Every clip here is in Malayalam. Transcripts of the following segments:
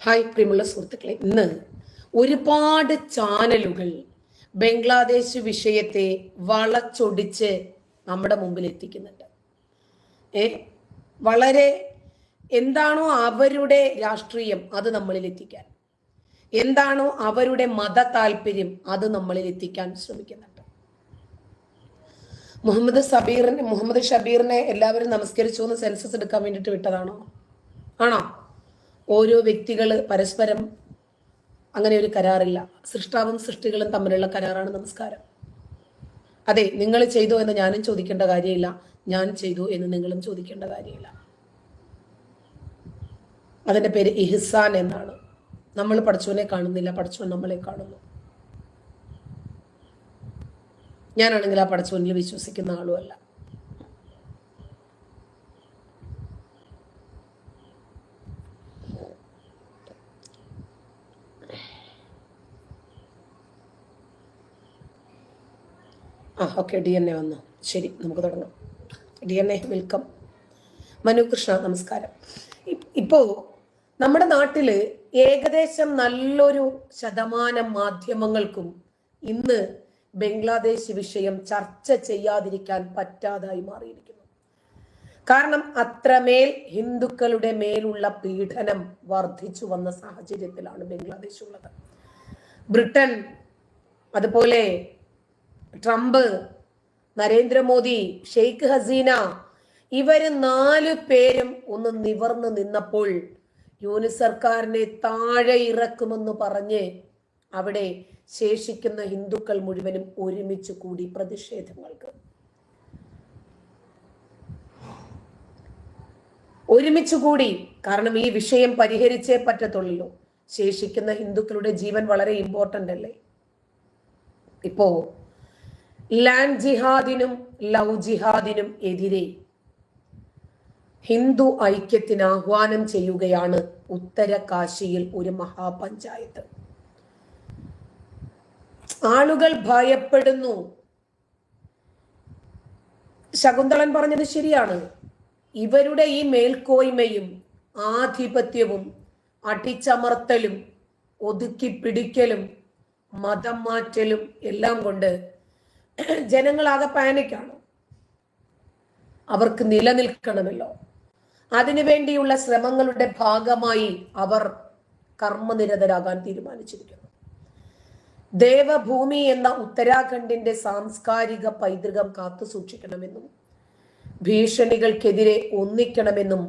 ഹായ് പ്രിയമുള്ള സുഹൃത്തുക്കളെ, ഇന്ന് ഒരുപാട് ചാനലുകൾ ബംഗ്ലാദേശ് വിഷയത്തെ വളച്ചൊടിച്ച് നമ്മുടെ മുമ്പിൽ എത്തിക്കുന്നുണ്ട്. വളരെ എന്താണോ അവരുടെ രാഷ്ട്രീയം അത് നമ്മളിൽ എത്തിക്കാൻ, എന്താണോ അവരുടെ മത താല്പര്യം അത് നമ്മളിൽ എത്തിക്കാൻ ശ്രമിക്കുന്നുണ്ട്. മുഹമ്മദ് ഷബീറിനെ എല്ലാവരും നമസ്കരിച്ചു എന്ന് സെൻസസ് എടുക്കാൻ വേണ്ടിയിട്ട് വിട്ടതാണോ? ആണോ? ഓരോ വ്യക്തികൾ പരസ്പരം അങ്ങനെ ഒരു കരാറില്ല. സൃഷ്ടാവും സൃഷ്ടികളും തമ്മിലുള്ള കരാറാണ് നമസ്കാരം. അതെ, നിങ്ങൾ ചെയ്തോ എന്ന് ഞാനും ചോദിക്കേണ്ട കാര്യമില്ല, ഞാൻ ചെയ്തു എന്ന് നിങ്ങളും ചോദിക്കേണ്ട കാര്യമില്ല. അതിന്റെ പേര് ഇഹ്സാൻ എന്നാണ്. നമ്മൾ പഠിച്ചവനെ കാണുന്നില്ല, പഠിച്ചവൻ നമ്മളെ കാണുന്നു. ഞാനാണെങ്കിൽ ആ പഠിച്ചവനിൽ വിശ്വസിക്കുന്ന ആളുമല്ല. ഓക്കെ, DNA വന്നു. ശരി, നമുക്ക് തുടങ്ങാം. DNA welcome. മനു കൃഷ്ണ നമസ്കാരം. ഇപ്പോ നമ്മുടെ നാട്ടില് ഏകദേശം നല്ലൊരു ശതമാനം മാധ്യമങ്ങൾക്കും ഇന്ന് ബംഗ്ലാദേശ് വിഷയം ചർച്ച ചെയ്യാതിരിക്കാൻ പറ്റാതായി മാറിയിരിക്കുന്നു. കാരണം അത്രമേൽ ഹിന്ദുക്കളുടെ മേലുള്ള പീഡനം വർദ്ധിച്ചു വന്ന സാഹചര്യത്തിലാണ് ബംഗ്ലാദേശ് ഉള്ളത്. ബ്രിട്ടൻ, അതുപോലെ ട്രംപ്, നരേന്ദ്രമോദി, ഷെയ്ഖ് ഹസീന, ഇവര് 4 പേരും ഒന്ന് നിവർന്നു നിന്നപ്പോൾ യൂനിസ് സർക്കാരിനെ താഴെ ഇറക്കുമെന്ന് പറഞ്ഞ് അവിടെ ശേഷിക്കുന്ന ഹിന്ദുക്കൾ മുഴുവനും ഒരുമിച്ച് കൂടി പ്രതിഷേധങ്ങൾക്ക്. ഒരുമിച്ച് കൂടി. കാരണം ഈ വിഷയം പരിഹരിച്ചേ പറ്റത്തുള്ളൂ. ശേഷിക്കുന്ന ഹിന്ദുക്കളുടെ ജീവൻ വളരെ ഇമ്പോർട്ടന്റ് അല്ലേ? ഇപ്പോ ലാൻഡ് ജിഹാദിനും ലവ് ജിഹാദിനും എതിരെ ഹിന്ദു ഐക്യത്തിന് ആഹ്വാനം ചെയ്യുകയാണ് ഉത്തരകാശിയിൽ ഒരു മഹാപഞ്ചായത്ത്. ആളുകൾ ഭയപ്പെടുന്നു. ശകുന്തളൻ പറഞ്ഞത് ശരിയാണ്. ഇവരുടെ ഈ മേൽക്കോയ്മയും ആധിപത്യവും അടിച്ചമർത്തലും ഒതുക്കി പിടിക്കലും മതം മാറ്റലും എല്ലാം കൊണ്ട് ജനങ്ങളാകെ പാനിക്കാണ്. അവർക്ക് നിലനിൽക്കണമല്ലോ. അതിനുവേണ്ടിയുള്ള ശ്രമങ്ങളുടെ ഭാഗമായി അവർ കർമ്മനിരതരാകാൻ തീരുമാനിച്ചിരിക്കുന്നു. ദേവഭൂമി എന്ന ഉത്തരാഖണ്ഡിന്റെ സാംസ്കാരിക പൈതൃകം കാത്തു സൂക്ഷിക്കണമെന്നും ഭീഷണികൾക്കെതിരെ ഒന്നിക്കണമെന്നും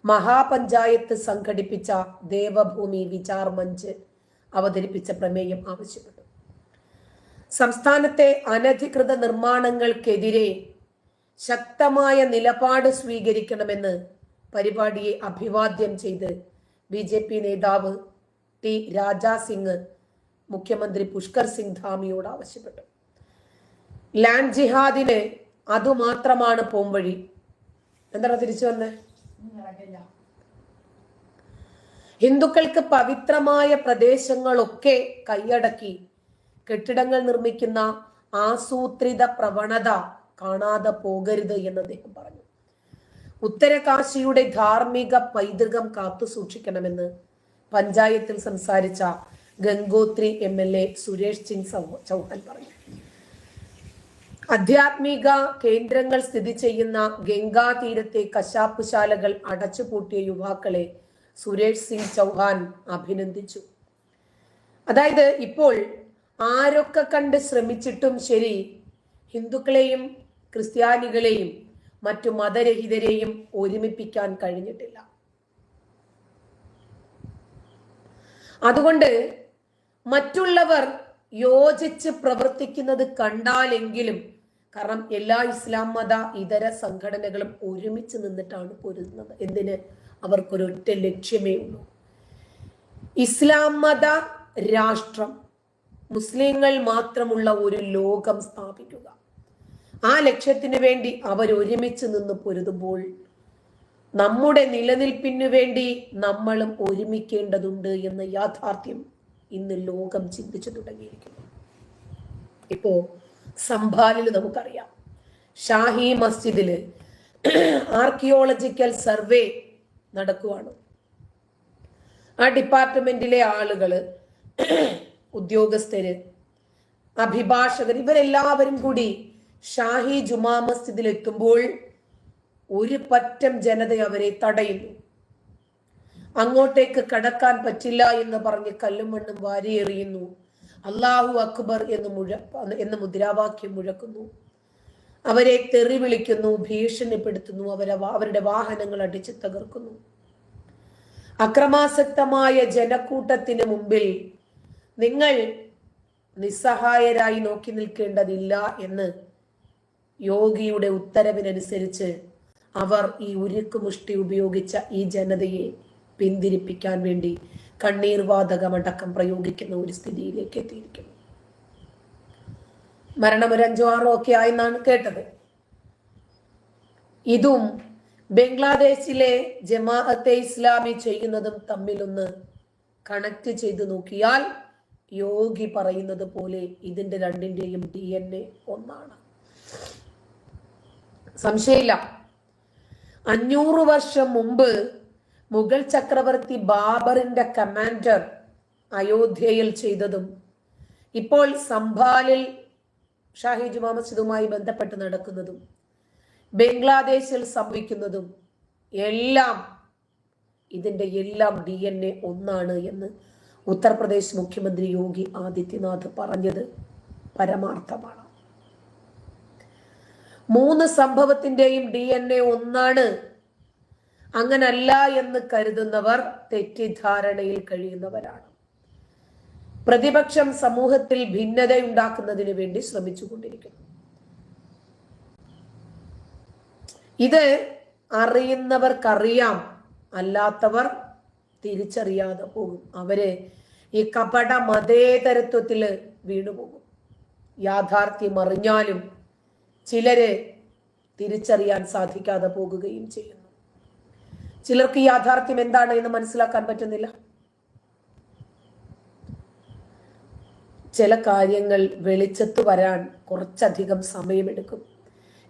മഹാപഞ്ചായത്ത് സംഘടിപ്പിച്ച ദേവഭൂമി വിചാർ മഞ്ച് അവതരിപ്പിച്ച പ്രമേയം ആവശ്യപ്പെട്ടു. സംസ്ഥാനത്തെ അനധികൃത നിർമ്മാണങ്ങൾക്കെതിരെ ശക്തമായ നിലപാട് സ്വീകരിക്കണമെന്ന് പരിപാടിയെ അഭിവാദ്യം ചെയ്ത് BJP നേതാവ് T രാജാ സിംഗ് മുഖ്യമന്ത്രി പുഷ്കർ സിംഗ് ധാമിയോട് ആവശ്യപ്പെട്ടു. ലാൻഡ് ജിഹാദിന് അതുമാത്രമാണ് പോംവഴി. എന്താണ് തിരിച്ചു വന്നേ? ഹിന്ദുക്കൾക്ക് പവിത്രമായ പ്രദേശങ്ങളൊക്കെ കൈയടക്കി കെട്ടിടങ്ങൾ നിർമ്മിക്കുന്ന ആസൂത്രിത പ്രവണത കാണാതെ പോകരുത് എന്ന് അദ്ദേഹം പറഞ്ഞു. ഉത്തരകാശിയുടെ ധാർമ്മിക പൈതൃകം കാത്തു സൂക്ഷിക്കണമെന്ന് പഞ്ചായത്തിൽ സംസാരിച്ച ഗംഗോത്രി MLA സുരേഷ് സിംഗ് ചൗഹാൻ പറഞ്ഞു. ആധ്യാത്മിക കേന്ദ്രങ്ങൾ സ്ഥിതി ചെയ്യുന്ന ഗംഗാ തീരത്തെ കശാപ്പ് ശാലകൾ അടച്ചുപൂട്ടിയ യുവാക്കളെ സുരേഷ് സിംഗ് ചൗഹാൻ അഭിനന്ദിച്ചു. അതായത് ഇപ്പോൾ ആരൊക്കെ കണ്ട് ശ്രമിച്ചിട്ടും ശരി, ഹിന്ദുക്കളെയും ക്രിസ്ത്യാനികളെയും മറ്റു മതരഹിതരെയും ഒരുമിപ്പിക്കാൻ കഴിഞ്ഞിട്ടില്ല. അതുകൊണ്ട് മറ്റുള്ളവർ യോജിച്ച് പ്രവർത്തിക്കുന്നത് കണ്ടാലെങ്കിലും, കാരണം എല്ലാ ഇസ്ലാം മത ഇതര സംഘടനകളും ഒരുമിച്ച് നിന്നിട്ടാണ് പൊരുതുന്നത്. എന്തിന്? അവർക്കൊരൊറ്റ ലക്ഷ്യമേ ഉള്ളൂ. ഇസ്ലാം മത രാഷ്ട്രം, മുസ്ലിങ്ങൾ മാത്രമുള്ള ഒരു ലോകം സ്ഥാപിക്കുക. ആ ലക്ഷ്യത്തിനു വേണ്ടി അവർ ഒരുമിച്ച് നിന്ന് പൊരുതുമ്പോൾ നമ്മുടെ നിലനിൽപ്പിനു വേണ്ടി നമ്മളും ഒരുമിക്കേണ്ടതുണ്ട് എന്ന യാഥാർത്ഥ്യം ഇന്ന് ലോകം ചിന്തിച്ചു തുടങ്ങിയിരിക്കുന്നു. ഇപ്പോ സംഭാലിൽ നമുക്കറിയാം, ഷാഹി മസ്ജിദില് ആർക്കിയോളജിക്കൽ സർവേ നടക്കുവാണ്. ആ ഡിപ്പാർട്ട്മെന്റിലെ ആളുകള്, ഉദ്യോഗസ്ഥര്, അഭിഭാഷകർ, ഇവരെല്ലാവരും കൂടി ഷാഹി ജുമാ മസ്ജിദിൽ എത്തുമ്പോൾ ഒരു പറ്റം ജനത അവരെ തടയുന്നു. അങ്ങോട്ടേക്ക് കടക്കാൻ പറ്റില്ല എന്ന് പറഞ്ഞ് കല്ലും മണ്ണും വാരിയെറിയുന്നു. അല്ലാഹു അക്ബർ എന്ന് മുദ്രാവാക്യം മുഴക്കുന്നു. അവരെ തെറി വിളിക്കുന്നു, ഭീഷണിപ്പെടുത്തുന്നു, അവരുടെ വാഹനങ്ങൾ അടിച്ചു തകർക്കുന്നു. അക്രമാസക്തമായ ജനക്കൂട്ടത്തിന് മുമ്പിൽ നിങ്ങൾ നിസ്സഹായരായി നോക്കി നിൽക്കേണ്ടതില്ല എന്ന് യോഗിയുടെ ഉത്തരവിനനുസരിച്ച് അവർ ഈ ഉരുക്കുമുഷ്ടി ഉപയോഗിച്ച ഈ ജനതയെ പിന്തിരിപ്പിക്കാൻ വേണ്ടി കണ്ണീർവാതകമടക്കം പ്രയോഗിക്കുന്ന ഒരു സ്ഥിതിയിലേക്ക് എത്തിയിരിക്കുന്നു. മരണം ഒരു 5-6 ഒക്കെ ആയെന്നാണ് കേട്ടത്. ഇതും ബംഗ്ലാദേശിലെ ജമാഅത്തെ ഇസ്ലാമി ചെയ്യുന്നതും തമ്മിലൊന്ന് കണക്ട് ചെയ്ത് നോക്കിയാൽ യോഗി പറയുന്നത് പോലെ ഇതിന്റെ രണ്ടിന്റെയും DNA ഒന്നാണ്. സംശയമില്ല. 500 വർഷം മുമ്പ് മുഗൾ ചക്രവർത്തി ബാബറിന്റെ കമാൻഡർ അയോധ്യയിൽ ചെയ്തതും ഇപ്പോൾ സംഭാലിൽ ഷാഹി ജുമാ മസ്ജിദുമായി ബന്ധപ്പെട്ട് നടക്കുന്നതും ബംഗ്ലാദേശിൽ സംഭവിക്കുന്നതും എല്ലാം ഇതിന്റെ എല്ലാം DNA ഒന്നാണ് എന്ന് ഉത്തർപ്രദേശ് മുഖ്യമന്ത്രി യോഗി ആദിത്യനാഥ് പറഞ്ഞത് പരമാർത്ഥമാണ്. 3 സംഭവത്തിന്റെയും DNA ഒന്നാണ്. അങ്ങനല്ല എന്ന് കരുതുന്നവർ തെറ്റിദ്ധാരണയിൽ കഴിയുന്നവരാണ്. പ്രതിപക്ഷം സമൂഹത്തിൽ ഭിന്നതയുണ്ടാക്കുന്നതിന് വേണ്ടി ശ്രമിച്ചുകൊണ്ടിരിക്കുന്നു. ഇത് അറിയുന്നവർക്കറിയാം, അല്ലാത്തവർ തിരിച്ചറിയാതെ പോകും. അവര് ഈ കപട മതേതരത്വത്തില് വീണുപോകും. യാഥാർത്ഥ്യം അറിഞ്ഞാലും ചിലര് തിരിച്ചറിയാൻ സാധിക്കാതെ പോകുകയും ചെയ്യുന്നു. ചിലർക്ക് യാഥാർത്ഥ്യം എന്താണ് എന്ന് മനസ്സിലാക്കാൻ പറ്റുന്നില്ല. ചില കാര്യങ്ങൾ വെളിച്ചത്ത് വരാൻ കുറച്ചധികം സമയമെടുക്കും.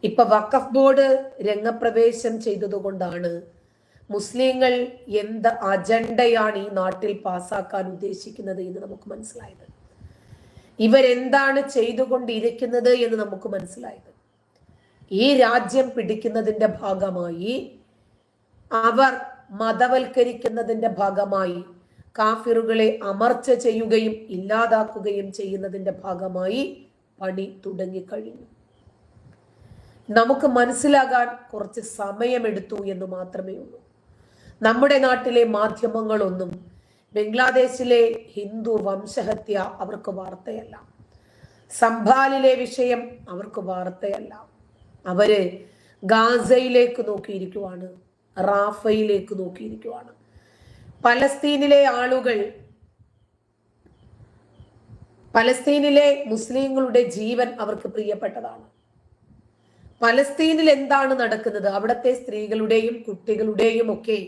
ഇപ്പൊ വഖഫ് ബോർഡ് രംഗപ്രവേശം ചെയ്തതുകൊണ്ടാണ് മുസ്ലിങ്ങൾ എന്ത് അജണ്ടയാണ് ഈ നാട്ടിൽ പാസ്സാക്കാൻ ഉദ്ദേശിക്കുന്നത് എന്ന് നമുക്ക് മനസ്സിലായത്. ഇവരെന്താണ് ചെയ്തുകൊണ്ടിരിക്കുന്നത് എന്ന് നമുക്ക് മനസ്സിലായത്. ഈ രാജ്യം പിടിക്കുന്നതിന്റെ ഭാഗമായി, അവർ മതവൽക്കരിക്കുന്നതിന്റെ ഭാഗമായി, കാഫിറുകളെ അമർച്ച ചെയ്യുകയും ഇല്ലാതാക്കുകയും ചെയ്യുന്നതിന്റെ ഭാഗമായി പണി തുടങ്ങിക്കഴിഞ്ഞു. നമുക്ക് മനസ്സിലാകാൻ കുറച്ച് സമയമെടുത്തു എന്ന് മാത്രമേ ഉള്ളൂ. നമ്മുടെ നാട്ടിലെ മാധ്യമങ്ങളൊന്നും ബംഗ്ലാദേശിലെ ഹിന്ദു വംശഹത്യ അവർക്ക് വാർത്തയല്ല. സംഭാലിലെ വിഷയം അവർക്ക് വാർത്തയല്ല. അവര് ഗാസയിലേക്ക് നോക്കിയിരിക്കുവാണ്, റാഫയിലേക്ക് നോക്കിയിരിക്കുവാണ്. പലസ്തീനിലെ ആളുകൾ, പലസ്തീനിലെ മുസ്ലിങ്ങളുടെ ജീവൻ അവർക്ക് പ്രിയപ്പെട്ടതാണ്. പലസ്തീനിൽ എന്താണ് നടക്കുന്നത്? അവിടുത്തെ സ്ത്രീകളുടെയും കുട്ടികളുടെയും ഒക്കെ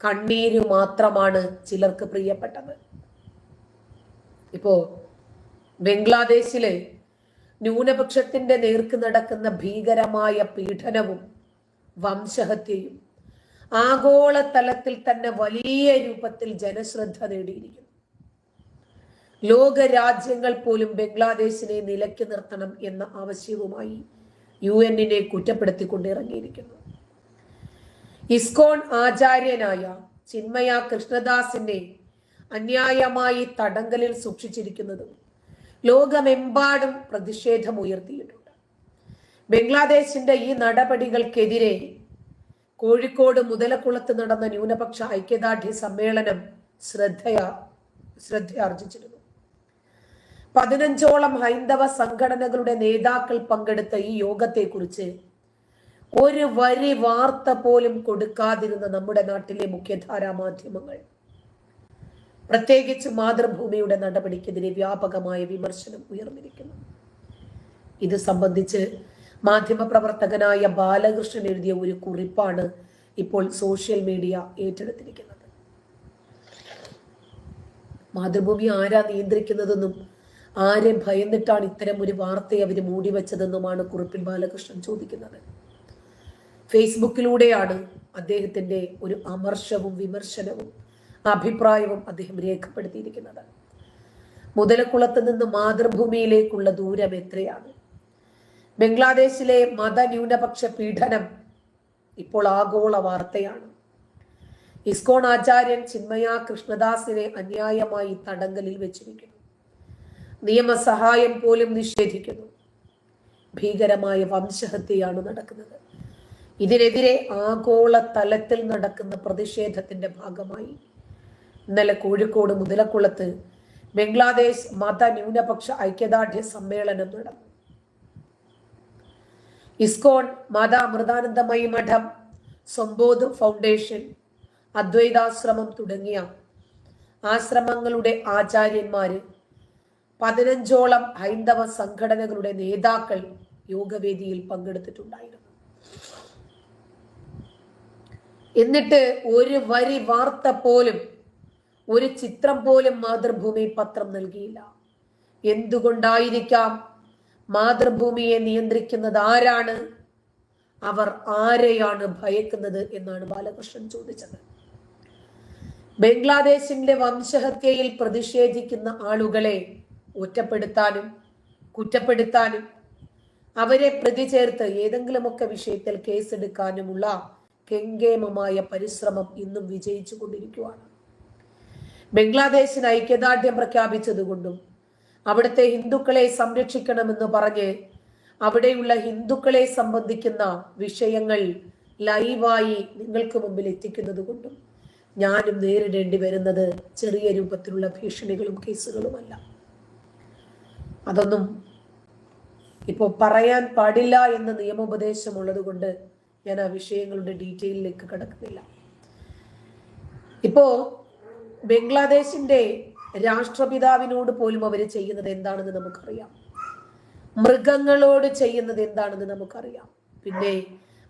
കണ്ണീര് മാത്രമാണ് ചിലർക്ക് പ്രിയപ്പെട്ടത്. ഇപ്പോ ബംഗ്ലാദേശില് ന്യൂനപക്ഷത്തിന്റെ നേർക്ക് നടക്കുന്ന ഭീകരമായ പീഡനവും വംശഹത്യയും ആഗോളതലത്തിൽ തന്നെ വലിയ രൂപത്തിൽ ജനശ്രദ്ധ നേടിയിരിക്കുന്നു. ലോക രാജ്യങ്ങൾ പോലും ബംഗ്ലാദേശിനെ നിലയ്ക്ക് നിർത്തണം എന്ന ആവശ്യവുമായി UN-നെ കുറ്റപ്പെടുത്തിക്കൊണ്ട് ഇറങ്ങിയിരിക്കുന്നു. ഇസ്കോൺ ആചാര്യനായ ചിന്മയ കൃഷ്ണദാസിനെ അന്യായമായി തടങ്കലിൽ സൂക്ഷിച്ചിരിക്കുന്നതും ലോകമെമ്പാടും പ്രതിഷേധം ഉയർത്തിയിട്ടുണ്ട്. ബംഗ്ലാദേശിന്റെ ഈ നടപടികൾക്കെതിരെ കോഴിക്കോട് മുതലക്കുളത്ത് നടന്ന ന്യൂനപക്ഷ ഐക്യദാർഢ്യ സമ്മേളനം ശ്രദ്ധയാർജിച്ചിരുന്നു. 15ഓളം ഹൈന്ദവ സംഘടനകളുടെ നേതാക്കൾ പങ്കെടുത്ത ഈ യോഗത്തെക്കുറിച്ച് ഒരു വരി വാർത്ത പോലും കൊടുക്കാതിരുന്ന നമ്മുടെ നാട്ടിലെ മുഖ്യധാരാ മാധ്യമങ്ങൾ, പ്രത്യേകിച്ച് മാതൃഭൂമിയുടെ നടപടിക്കെതിരെ വ്യാപകമായ വിമർശനം ഉയർന്നിരിക്കുന്നു. ഇത് സംബന്ധിച്ച് മാധ്യമപ്രവർത്തകനായ ബാലകൃഷ്ണൻ എഴുതിയ ഒരു കുറിപ്പാണ് ഇപ്പോൾ സോഷ്യൽ മീഡിയ ഏറ്റെടുത്തിരിക്കുന്നത്. മാതൃഭൂമി ആരാ നിയന്ത്രിക്കുന്നതെന്നും ആരെ ഭയന്നിട്ടാണ് ഇത്തരം ഒരു വാർത്തയെ അവർ മൂടിവെച്ചതെന്നുമാണ് കുറിപ്പിൽ ബാലകൃഷ്ണൻ ചോദിക്കുന്നത്. ഫേസ്ബുക്കിലൂടെയാണ് അദ്ദേഹത്തിന്റെ ഒരു അമർഷവും വിമർശനവും അഭിപ്രായവും അദ്ദേഹം രേഖപ്പെടുത്തിയിരിക്കുന്നത്. മുതലക്കുളത്ത് നിന്ന് മാതൃഭൂമിയിലേക്കുള്ള ദൂരം എത്രയാണ്? ബംഗ്ലാദേശിലെ മതന്യൂനപക്ഷ പീഡനം ഇപ്പോൾ ആഗോള വാർത്തയാണ്. ഇസ്കോൺ ആചാര്യൻ ചിന്മയ കൃഷ്ണദാസിനെ അന്യായമായി തടങ്കലിൽ വെച്ചിരിക്കുന്നു. നിയമസഹായം പോലും നിഷേധിക്കുന്നു. ഭീകരമായ വംശഹത്യയാണ് നടക്കുന്നത്. ഇതിനെതിരെ ആഗോള തലത്തിൽ നടക്കുന്ന പ്രതിഷേധത്തിന്റെ ഭാഗമായി ഇന്നലെ കോഴിക്കോട് മുതലക്കുളത്ത് ബംഗ്ലാദേശ് മതന്യൂനപക്ഷ ഐക്യദാർഢ്യ സമ്മേളനം നടന്നു. ഇസ്കോൺ, മാതാ അമൃതാനന്ദമയി മഠം, സംബോധ് ഫൗണ്ടേഷൻ, അദ്വൈതാശ്രമം തുടങ്ങിയ ആശ്രമങ്ങളുടെ ആചാര്യന്മാര്, 15ഓളം ഹൈന്ദവ സംഘടനകളുടെ നേതാക്കൾ യോഗവേദിയിൽ പങ്കെടുത്തിട്ടുണ്ടായിരുന്നു. എന്നിട്ട് ഒരു വരി വാർത്ത പോലും, ഒരു ചിത്രം പോലും മാതൃഭൂമി പത്രം നൽകിയില്ല. എന്തുകൊണ്ടായിരിക്കാം? മാതൃഭൂമിയെ നിയന്ത്രിക്കുന്നത് ആരാണ്? അവർ ആരെയാണ് ഭയക്കുന്നത് എന്നാണ് ബാലകൃഷ്ണൻ ചോദിച്ചത്. ബംഗ്ലാദേശിന്റെ വംശഹത്യയിൽ പ്രതിഷേധിക്കുന്ന ആളുകളെ ഒറ്റപ്പെടുത്താനും കുറ്റപ്പെടുത്താനും അവരെ പ്രതി ചേർത്ത് ഏതെങ്കിലുമൊക്കെ വിഷയത്തിൽ കേസെടുക്കാനുമുള്ള കെങ്കേമമായ പരിശ്രമം ഇന്നും വിജയിച്ചു കൊണ്ടിരിക്കുകയാണ്. ബംഗ്ലാദേശിന് ഐക്യദാർഢ്യം പ്രഖ്യാപിച്ചതുകൊണ്ടും അവിടുത്തെ ഹിന്ദുക്കളെ സംരക്ഷിക്കണമെന്ന് പറഞ്ഞ് അവിടെയുള്ള ഹിന്ദുക്കളെ സംബന്ധിക്കുന്ന വിഷയങ്ങൾ ലൈവായി നിങ്ങൾക്ക് മുമ്പിൽ എത്തിക്കുന്നത് കൊണ്ടും ഞാനും നേരിടേണ്ടി വരുന്നത് ചെറിയ രൂപത്തിലുള്ള ഭീഷണികളും കേസുകളുമല്ല. അതൊന്നും ഇപ്പോൾ പറയാൻ പാടില്ല എന്ന നിയമോപദേശമുള്ളത് കൊണ്ട് ഞാൻ ആ വിഷയങ്ങളുടെ ഡീറ്റെയിലേക്ക് കടക്കുന്നില്ല. ഇപ്പോ ബംഗ്ലാദേശിന്റെ രാഷ്ട്രപിതാവിനോട് പോലും അവർ ചെയ്യുന്നത് എന്താണെന്ന് നമുക്കറിയാം. മൃഗങ്ങളോട് ചെയ്യുന്നത് എന്താണെന്ന് നമുക്കറിയാം. പിന്നെ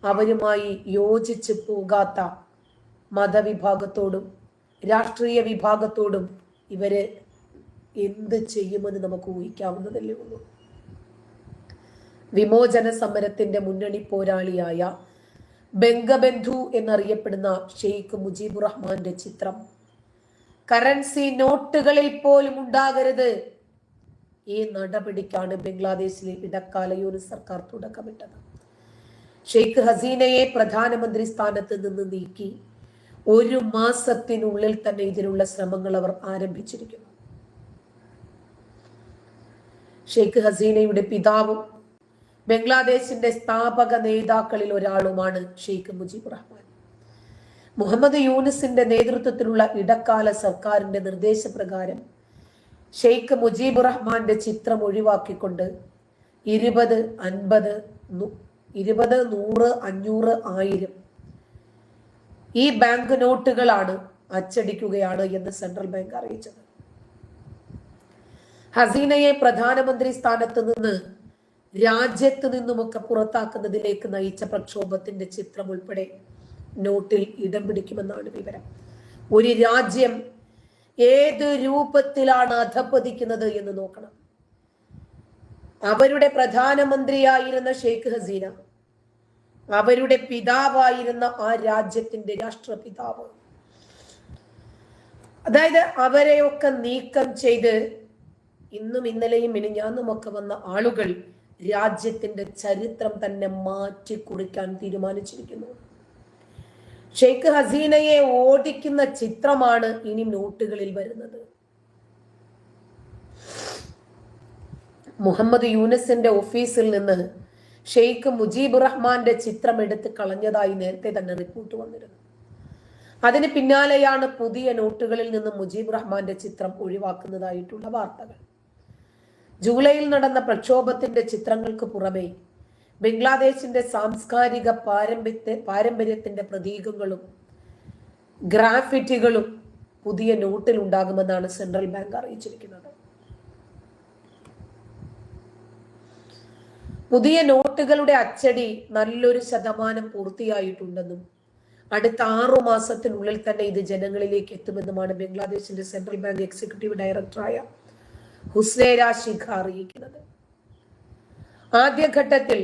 അവരുമായി യോജിച്ച് പോകാത്ത മതവിഭാഗത്തോടും രാഷ്ട്രീയ വിഭാഗത്തോടും ഇവര് എന്ത് ചെയ്യുമെന്ന് നമുക്ക് ഊഹിക്കാവുന്നതല്ലേ ഉള്ളൂ. വിമോചന സമരത്തിന്റെ മുന്നണി പോരാളിയായ ബംഗബന്ധു എന്നറിയപ്പെടുന്ന ഷെയ്ഖ് മുജീബുർ റഹ്മാന്റെ ചിത്രം കറൻസി നോട്ടുകളിൽ പോലും ഉണ്ടാകരുത്. ഈ നടപടിക്കാണ് ബംഗ്ലാദേശിലെ ഇടക്കാല യൂണിറ്റ് സർക്കാർ തുടക്കമിട്ടത്. ഷെയ്ഖ് ഹസീനയെ പ്രധാനമന്ത്രി സ്ഥാനത്ത് നിന്ന് നീക്കി 1 മാസത്തിനുള്ളിൽ തന്നെ ഇതിനുള്ള ശ്രമങ്ങൾ അവർ ആരംഭിച്ചിരിക്കുന്നു. ഷെയ്ഖ് ഹസീനയുടെ പിതാവും ബംഗ്ലാദേശിന്റെ സ്ഥാപക നേതാക്കളിൽ ഒരാളുമാണ് ഷെയ്ഖ് മുജീബുർ റഹ്മാൻ. മുഹമ്മദ് യൂനിസിന്റെ നേതൃത്വത്തിലുള്ള ഇടക്കാല സർക്കാരിന്റെ നിർദ്ദേശപ്രകാരം ഷെയ്ഖ് മുജീബുർ റഹ്മാന്റെ ചിത്രം ഒഴിവാക്കിക്കൊണ്ട് 20, 50, 100, 500, 1000 ഈ ബാങ്ക് നോട്ടുകളാണ് അച്ചടിക്കുകയാണ് എന്ന് സെൻട്രൽ ബാങ്ക് അറിയിച്ചത്. ഹസീനയെ പ്രധാനമന്ത്രി സ്ഥാനത്ത് നിന്ന് രാജ്യത്ത് നിന്നുമൊക്കെ പുറത്താക്കുന്നതിലേക്ക് നയിച്ച പ്രക്ഷോഭത്തിന്റെ ചിത്രം ഉൾപ്പെടെ നോട്ടിൽ ഇടം പിടിക്കുമെന്നാണ് വിവരം. ഒരു രാജ്യം ഏത് രൂപത്തിലാണ് അധപ്പതിക്കുന്നത് എന്ന് നോക്കണം. അവരുടെ പ്രധാനമന്ത്രിയായിരുന്ന ഷെയ്ഖ് ഹസീന, അവരുടെ പിതാവായിരുന്ന ആ രാജ്യത്തിന്റെ രാഷ്ട്രപിതാവ്, അതായത് അവരെയൊക്കെ നീക്കം ചെയ്ത് ഇന്നും ഇന്നലെയും മിനിഞ്ഞാന്നുമൊക്കെ വന്ന ആളുകൾ രാജ്യത്തിന്റെ ചരിത്രം തന്നെ മാറ്റി കുറിക്കാൻ തീരുമാനിച്ചിരിക്കുന്നു. ഷെയ്ഖ് ഹസീനയെ ഓടിക്കുന്ന ചിത്രമാണ് ഇനി നോട്ടുകളിൽ വരുന്നത്. മുഹമ്മദ് യൂനിസിന്റെ ഓഫീസിൽ നിന്ന് ഷെയ്ഖ് മുജീബുർ റഹ്മാന്റെ ചിത്രം എടുത്ത് കളഞ്ഞതായി നേരത്തെ തന്നെ റിപ്പോർട്ട് വന്നിരുന്നു. അതിന് പിന്നാലെയാണ് പുതിയ നോട്ടുകളിൽ നിന്ന് മുജീബുർ റഹ്മാന്റെ ചിത്രം ഒഴിവാക്കുന്നതായിട്ടുള്ള വാർത്തകൾ. ജൂലൈയിൽ നടന്ന പ്രക്ഷോഭത്തിന്റെ ചിത്രങ്ങൾക്ക് പുറമെ ബംഗ്ലാദേശിന്റെ സാംസ്കാരിക പാരമ്പര്യത്തിന്റെ പ്രതീകങ്ങളും ഗ്രാഫിറ്റികളും പുതിയ നോട്ടിൽ ഉണ്ടാകുമെന്നാണ് സെൻട്രൽ ബാങ്ക് അറിയിച്ചിരിക്കുന്നത്. പുതിയ നോട്ടുകളുടെ അച്ചടി നല്ലൊരു ശതമാനം പൂർത്തിയായിട്ടുണ്ടെന്നും അടുത്ത 6 മാസത്തിനുള്ളിൽ തന്നെ ഇത് ജനങ്ങളിലേക്ക് എത്തുമെന്നുമാണ് ബംഗ്ലാദേശിന്റെ സെൻട്രൽ ബാങ്ക് എക്സിക്യൂട്ടീവ് ഡയറക്ടറായ ഹുസ്നേര ശിഖ അറിയിക്കുന്നത്. ആദ്യഘട്ടത്തിൽ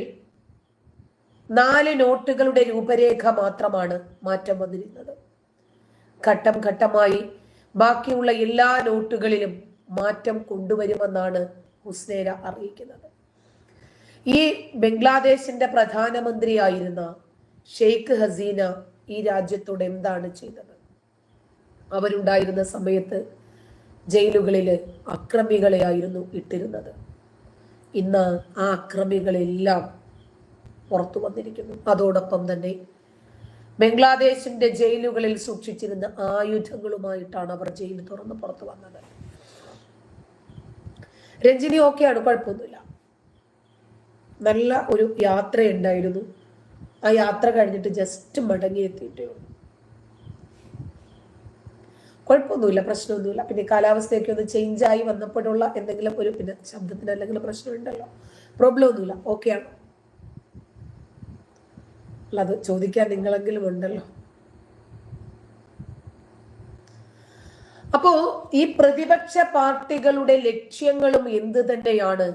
4 നോട്ടുകളുടെ രൂപരേഖ മാത്രമാണ് മാറ്റം വന്നിരുന്നത്. ഘട്ടം ഘട്ടമായി ബാക്കിയുള്ള എല്ലാ നോട്ടുകളിലും മാറ്റം കൊണ്ടുവരുമെന്നാണ് ഹുസ്നൈന അറിയിക്കുന്നത്. ഈ ബംഗ്ലാദേശിന്റെ പ്രധാനമന്ത്രിയായിരുന്ന ഷെയ്ഖ് ഹസീന ഈ രാജ്യത്തോട് എന്താണ് ചെയ്തത്? അവരുണ്ടായിരുന്ന സമയത്ത് ജയിലുകളിൽ അക്രമികളെയായിരുന്നു ഇട്ടിരുന്നത്. ഇന്ന് ആ അക്രമികളെല്ലാം പുറത്തു വന്നിരിക്കുന്നു. അതോടൊപ്പം തന്നെ ബംഗ്ലാദേശിന്റെ ജയിലുകളിൽ സൂക്ഷിച്ചിരുന്ന ആയുധങ്ങളുമായിട്ടാണ് അവർ ജയിൽ തുറന്ന് പുറത്തു വന്നത്. രഞ്ജിനി ഓക്കെയാണ്, കുഴപ്പമൊന്നുമില്ല. നല്ല ഒരു യാത്രയുണ്ടായിരുന്നു. ആ യാത്ര കഴിഞ്ഞിട്ട് ജസ്റ്റ് മടങ്ങി എത്തിയിട്ടേ ഉള്ളൂ. കുഴപ്പമൊന്നുമില്ല, പ്രശ്നമൊന്നുമില്ല. പിന്നെ കാലാവസ്ഥയൊക്കെ ഒന്ന് ചേഞ്ച് ആയി വന്നപ്പോഴുള്ള എന്തെങ്കിലും ഒരു പിന്നെ ശബ്ദത്തിന് അല്ലെങ്കിൽ പ്രശ്നമുണ്ടല്ലോ, പ്രോബ്ലം ഒന്നുമില്ല, ഓക്കെയാണ്. അല്ല, അത് ചോദിക്കാൻ നിങ്ങളെങ്കിലും ഉണ്ടല്ലോ. അപ്പോ ഈ പ്രതിപക്ഷ പാർട്ടികളുടെ ലക്ഷ്യങ്ങളും എന്ത് തന്നെയാണ്?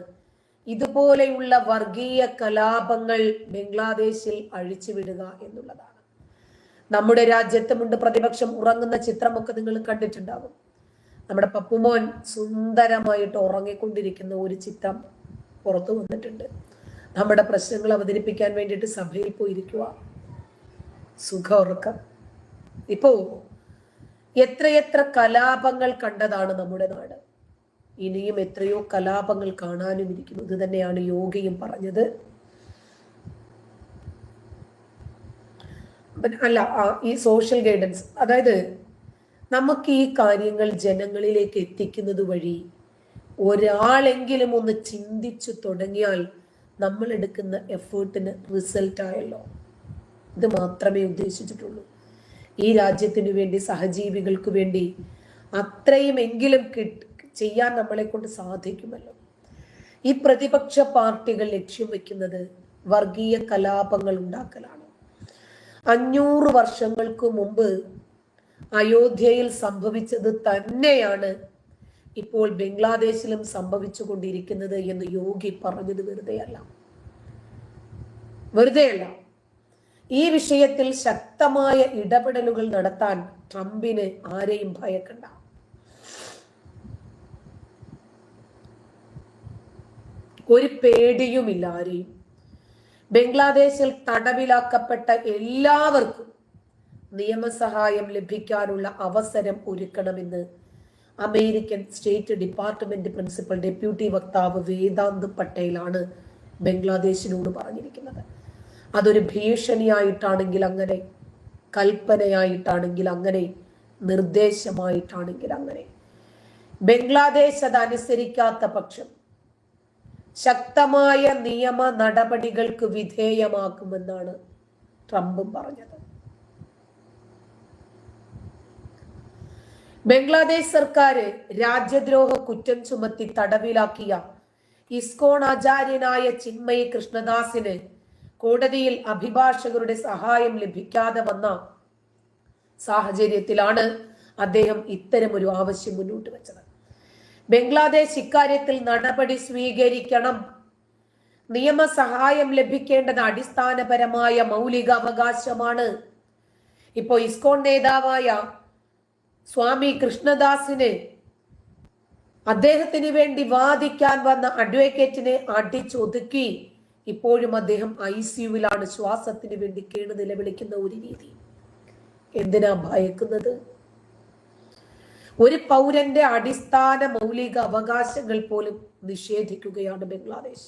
ഇതുപോലെയുള്ള വർഗീയ കലാപങ്ങൾ ബംഗ്ലാദേശിൽ അഴിച്ചുവിടുക എന്നുള്ളതാണ്. നമ്മുടെ രാജ്യത്തുമുണ്ട് പ്രതിപക്ഷം. ഉറങ്ങുന്ന ചിത്രമൊക്കെ നിങ്ങൾ കണ്ടിട്ടുണ്ടാകും. നമ്മുടെ പപ്പുമോൻ സുന്ദരമായിട്ട് ഉറങ്ങിക്കൊണ്ടിരിക്കുന്ന ഒരു ചിത്രം പുറത്തു വന്നിട്ടുണ്ട്. നമ്മുടെ പ്രശ്നങ്ങൾ അവതരിപ്പിക്കാൻ വേണ്ടിയിട്ട് സഭയിൽ പോയിരിക്കുക, സുഖ ഉറക്കം. ഇപ്പോ എത്രയെത്ര കലാപങ്ങൾ കണ്ടതാണ് നമ്മുടെ നാട്. ഇനിയും എത്രയോ കലാപങ്ങൾ കാണാനും ഇരിക്കുന്നു. ഇത് തന്നെയാണ് യോഗയും പറഞ്ഞത്. അല്ല, ഈ സോഷ്യൽ ഗൈഡൻസ്, അതായത് നമുക്ക് ഈ കാര്യങ്ങൾ ജനങ്ങളിലേക്ക് എത്തിക്കുന്നത് വഴി ഒരാളെങ്കിലും ഒന്ന് ചിന്തിച്ചു തുടങ്ങിയാൽ നമ്മൾ എടുക്കുന്ന എഫേർട്ടിന് റിസൾട്ട് ആയല്ലോ. ഇത് മാത്രമേ ഉദ്ദേശിച്ചിട്ടുള്ളൂ. ഈ രാജ്യത്തിനു വേണ്ടി, സഹജീവികൾക്ക് വേണ്ടി അത്രയുമെങ്കിലും ചെയ്യാൻ നമ്മളെ കൊണ്ട് സാധിക്കുമല്ലോ. ഈ പ്രതിപക്ഷ പാർട്ടികൾ ലക്ഷ്യം വെക്കുന്നത് വർഗീയ കലാപങ്ങൾ ഉണ്ടാക്കലാണ്. 500 വർഷങ്ങൾക്ക് മുമ്പ് അയോധ്യയിൽ സംഭവിച്ചത് തന്നെയാണ് ഇപ്പോൾ ബംഗ്ലാദേശിലും സംഭവിച്ചു കൊണ്ടിരിക്കുന്നത് എന്ന് യോഗി പറഞ്ഞത് വെറുതെയല്ല. ഈ വിഷയത്തിൽ ശക്തമായ ഇടപെടലുകൾ നടത്താൻ ട്രംപിന് ആരെയും ഭയക്കണ്ട. ഒരു പേടിയുമില്ല ആരെയും. ബംഗ്ലാദേശിൽ തടവിലാക്കപ്പെട്ട എല്ലാവർക്കും നിയമസഹായം ലഭിക്കാനുള്ള അവസരം ഒരുക്കണമെന്ന് American state department principal deputy വക്താവ് വേദാന്ത് പട്ടേലാണ് ബംഗ്ലാദേശിനോട് പറഞ്ഞിരിക്കുന്നത്. അതൊരു ഭീഷണിയായിട്ടാണെങ്കിൽ അങ്ങനെ, കൽപ്പനയായിട്ടാണെങ്കിൽ അങ്ങനെ, നിർദ്ദേശമായിട്ടാണെങ്കിൽ അങ്ങനെ. ബംഗ്ലാദേശ് അത് അനുസരിക്കാത്ത പക്ഷം ശക്തമായ നിയമ നടപടികൾക്ക് വിധേയമാക്കുമെന്നാണ് ട്രംപും പറഞ്ഞത്. ബംഗ്ലാദേശ് സർക്കാർ രാജ്യദ്രോഹ കുറ്റം ചുമത്തി തടവിലാക്കിയ ഇസ്കോൺ ആചാര്യനായ ചിന്മയി കൃഷ്ണദാസിന് കോടതിയിൽ അഭിഭാഷകരുടെ സഹായം ലഭിക്കാതെ വന്ന സാഹചര്യത്തിലാണ് അദ്ദേഹം ഇത്തരമൊരു ആവശ്യം മുന്നോട്ട് വെച്ചത്. ബംഗ്ലാദേശ് ഇക്കാര്യത്തിൽ നടപടി സ്വീകരിക്കണം. നിയമസഹായം ലഭിക്കേണ്ടത് അടിസ്ഥാനപരമായ മൗലിക അവകാശമാണ്. ഇപ്പോ ഇസ്കോൺ നേതാവായ സ്വാമി കൃഷ്ണദാസിന് അദ്ദേഹത്തിന് വേണ്ടി വാദിക്കാൻ വന്ന അഡ്വക്കേറ്റിനെ അടിച്ചൊതുക്കി ഇപ്പോഴും അദ്ദേഹം ICUവിലാണ്. ശ്വാസത്തിന് വേണ്ടി കേണ് നിലവിളിക്കുന്ന ഒരു രീതി. എന്തിനാ ഭയക്കുന്നത്? ഒരു പൗരന്റെ അടിസ്ഥാന മൗലിക അവകാശങ്ങൾ പോലും നിഷേധിക്കുകയാണ് ബംഗ്ലാദേശ്.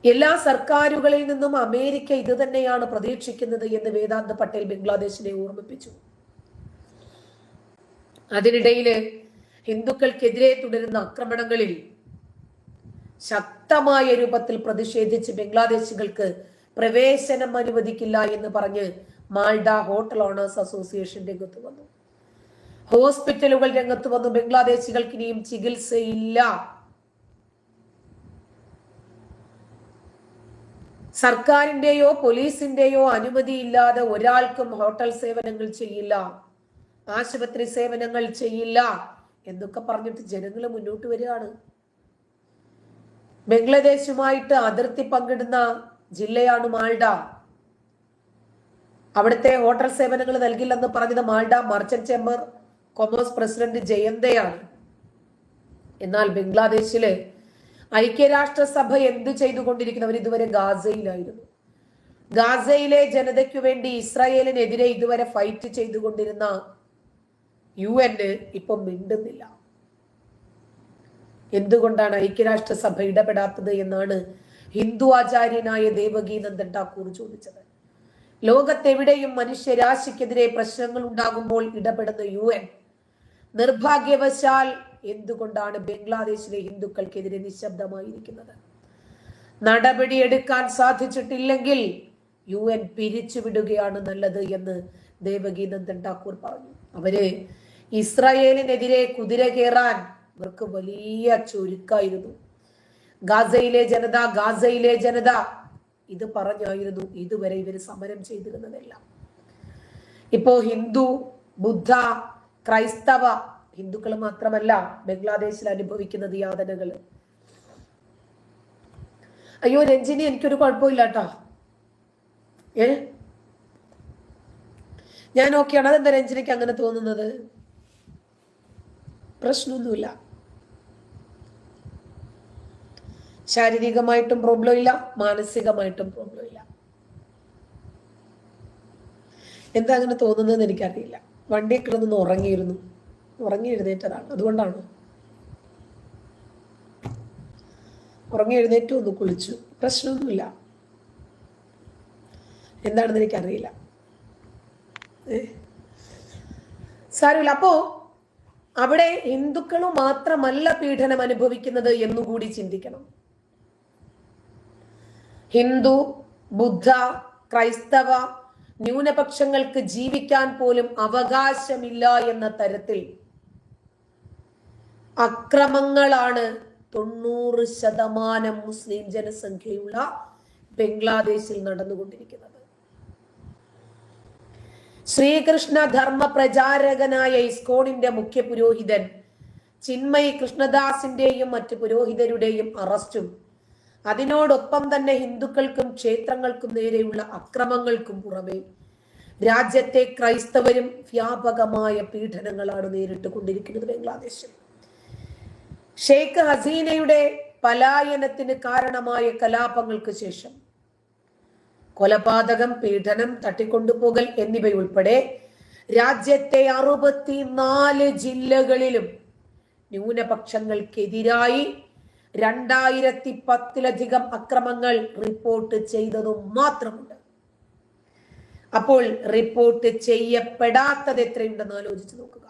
എല്ലാ സർക്കാരുകളിൽ നിന്നും അമേരിക്ക ഇത് തന്നെയാണ് പ്രതീക്ഷിക്കുന്നത് എന്ന് വേദാന്ത് പട്ടേൽ ബംഗ്ലാദേശിനെ ഓർമ്മിപ്പിച്ചു. അതിനിടയിൽ ഹിന്ദുക്കൾക്കെതിരെ തുടരുന്ന ആക്രമണങ്ങളിൽ ശക്തമായ രൂപത്തിൽ പ്രതിഷേധിച്ച് ബംഗ്ലാദേശികൾക്ക് പ്രവേശനം അനുവദിക്കില്ല എന്ന് പറഞ്ഞ് മാൾഡ ഹോട്ടൽ ഓണേഴ്സ് അസോസിയേഷൻ രംഗത്ത് വന്നു. ഹോസ്പിറ്റലുകൾ രംഗത്ത് വന്നു. ബംഗ്ലാദേശികൾക്ക് ഇനിയും ചികിത്സയില്ല. സർക്കാരിന്റെയോ പോലീസിന്റെയോ അനുമതിയില്ലാതെ ഒരാൾക്കും ഹോട്ടൽ സേവനങ്ങൾ ചെയ്യില്ല, ആശുപത്രി സേവനങ്ങൾ ചെയ്യില്ല എന്നൊക്കെ പറഞ്ഞിട്ട് ജനങ്ങൾ മുന്നോട്ട് വരികയാണ്. ബംഗ്ലാദേശുമായിട്ട് അതിർത്തി പങ്കിടുന്ന ജില്ലയാണ് മാൾഡ. അവിടുത്തെ ഹോട്ടൽ സേവനങ്ങൾ നൽകില്ലെന്ന് പറഞ്ഞത് Malda merchant chamber commerce president ജയന്തയാണ്. എന്നാൽ ബംഗ്ലാദേശില് ഐക്യരാഷ്ട്രസഭ എന്ത് ചെയ്തുകൊണ്ടിരിക്കുന്നവർ ഇതുവരെ ഗാസയിലായിരുന്നു. ഗാസയിലെ ജനതയ്ക്കു വേണ്ടി ഇസ്രായേലിനെതിരെ ഇതുവരെ ഫൈറ്റ് ചെയ്തുകൊണ്ടിരുന്ന UN ഇപ്പം മിണ്ടുന്നില്ല. എന്തുകൊണ്ടാണ് ഐക്യരാഷ്ട്രസഭ ഇടപെടാത്തത് എന്നാണ് ഹിന്ദു ആചാര്യനായ ദേവകി നന്ദൻ ഠാക്കൂർ ചോദിച്ചത്. ലോകത്തെവിടെയും മനുഷ്യരാശിക്കെതിരെ പ്രശ്നങ്ങൾ ഉണ്ടാകുമ്പോൾ ഇടപെടുന്ന UN നിർഭാഗ്യവശാൽ എന്തുകൊണ്ടാണ് ബംഗ്ലാദേശിലെ ഹിന്ദുക്കൾക്കെതിരെ നിശബ്ദമായിരിക്കുന്നത്? നടപടിയെടുക്കാൻ സാധിച്ചിട്ടില്ലെങ്കിൽ UN പിരിച്ചുവിടുകയാണ് നല്ലത് എന്ന് ദേവകി നന്ദൻ ഠാക്കൂർ പറഞ്ഞു. അവര് ഇസ്രായേലിനെതിരെ കുതിര കയറാൻ അവർക്ക് വലിയ ചുരുക്കായിരുന്നു. ഗാസയിലെ ജനത ഇത് പറഞ്ഞായിരുന്നു ഇതുവരെ ഇവർ സമരം ചെയ്തിരുന്നതെല്ലാം. ഇപ്പോ ഹിന്ദു, ബുദ്ധ, ക്രൈസ്തവ, ഹിന്ദുക്കൾ മാത്രമല്ല ബംഗ്ലാദേശിൽ അനുഭവിക്കുന്നത് യാതനകൾ. അയ്യോ രഞ്ജിനി, എനിക്കൊരു കുഴപ്പമില്ല കേട്ടോ, ഞാൻ ഓക്കെയാണ്. അതെന്താ രഞ്ജിനിക്ക് അങ്ങനെ തോന്നുന്നത്? പ്രശ്നമൊന്നുമില്ല, ശാരീരികമായിട്ടും പ്രോബ്ലം ഇല്ല, മാനസികമായിട്ടും പ്രോബ്ലം ഇല്ല. എന്താ അങ്ങനെ തോന്നുന്നതെന്ന് എനിക്കറിയില്ല. വണ്ടി കിടന്നൊന്ന് ഉറങ്ങി എഴുന്നേറ്റതാണ്. അതുകൊണ്ടാണോ? ഉറങ്ങി എഴുന്നേറ്റ് ഒന്ന് കുളിച്ചു, പ്രശ്നമൊന്നുമില്ല. എന്താണെന്ന് എനിക്കറിയില്ല, സാരമില്ല. അപ്പോ അവിടെ ഹിന്ദുക്കളും മാത്രമല്ല പീഡനം അനുഭവിക്കുന്നത് എന്നുകൂടി ചിന്തിക്കണം. ഹിന്ദു, ബുദ്ധ, ക്രൈസ്തവ ന്യൂനപക്ഷങ്ങൾക്ക് ജീവിക്കാൻ പോലും അവകാശമില്ല എന്ന തരത്തിൽ അക്രമങ്ങളാണ് 90% മുസ്ലിം ജനസംഖ്യയുള്ള ബംഗ്ലാദേശിൽ നടന്നുകൊണ്ടിരിക്കുന്നത്. ശ്രീകൃഷ്ണ ധർമ്മ പ്രചാരകനായ ഇസ്കോണിന്റെ മുഖ്യ പുരോഹിതൻ ചിന്മയി കൃഷ്ണദാസിന്റെയും മറ്റു പുരോഹിതരുടെയും അറസ്റ്റും അതിനോടൊപ്പം തന്നെ ഹിന്ദുക്കൾക്കും ക്ഷേത്രങ്ങൾക്കും നേരെയുള്ള അക്രമങ്ങൾക്കും പുറമെ രാജ്യത്തെ ക്രൈസ്തവരും വ്യാപകമായ പീഡനങ്ങളാണ് നേരിട്ട് കൊണ്ടിരിക്കുന്നത് ബംഗ്ലാദേശിൽ. ഷെയ്ഖ് ഹസീനയുടെ പലായനത്തിന് കാരണമായ കലാപങ്ങൾക്ക് ശേഷം കൊലപാതകം, പീഡനം, തട്ടിക്കൊണ്ടുപോകൽ എന്നിവയുൾപ്പെടെ രാജ്യത്തെ 64 ജില്ലകളിലും ന്യൂനപക്ഷങ്ങൾക്കെതിരായി 2010-ലധികം അക്രമങ്ങൾ റിപ്പോർട്ട് ചെയ്തതും മാത്രമുണ്ട്. അപ്പോൾ റിപ്പോർട്ട് ചെയ്യപ്പെടാത്തത് എത്രയുണ്ടെന്ന് ആലോചിച്ച് നോക്കുക.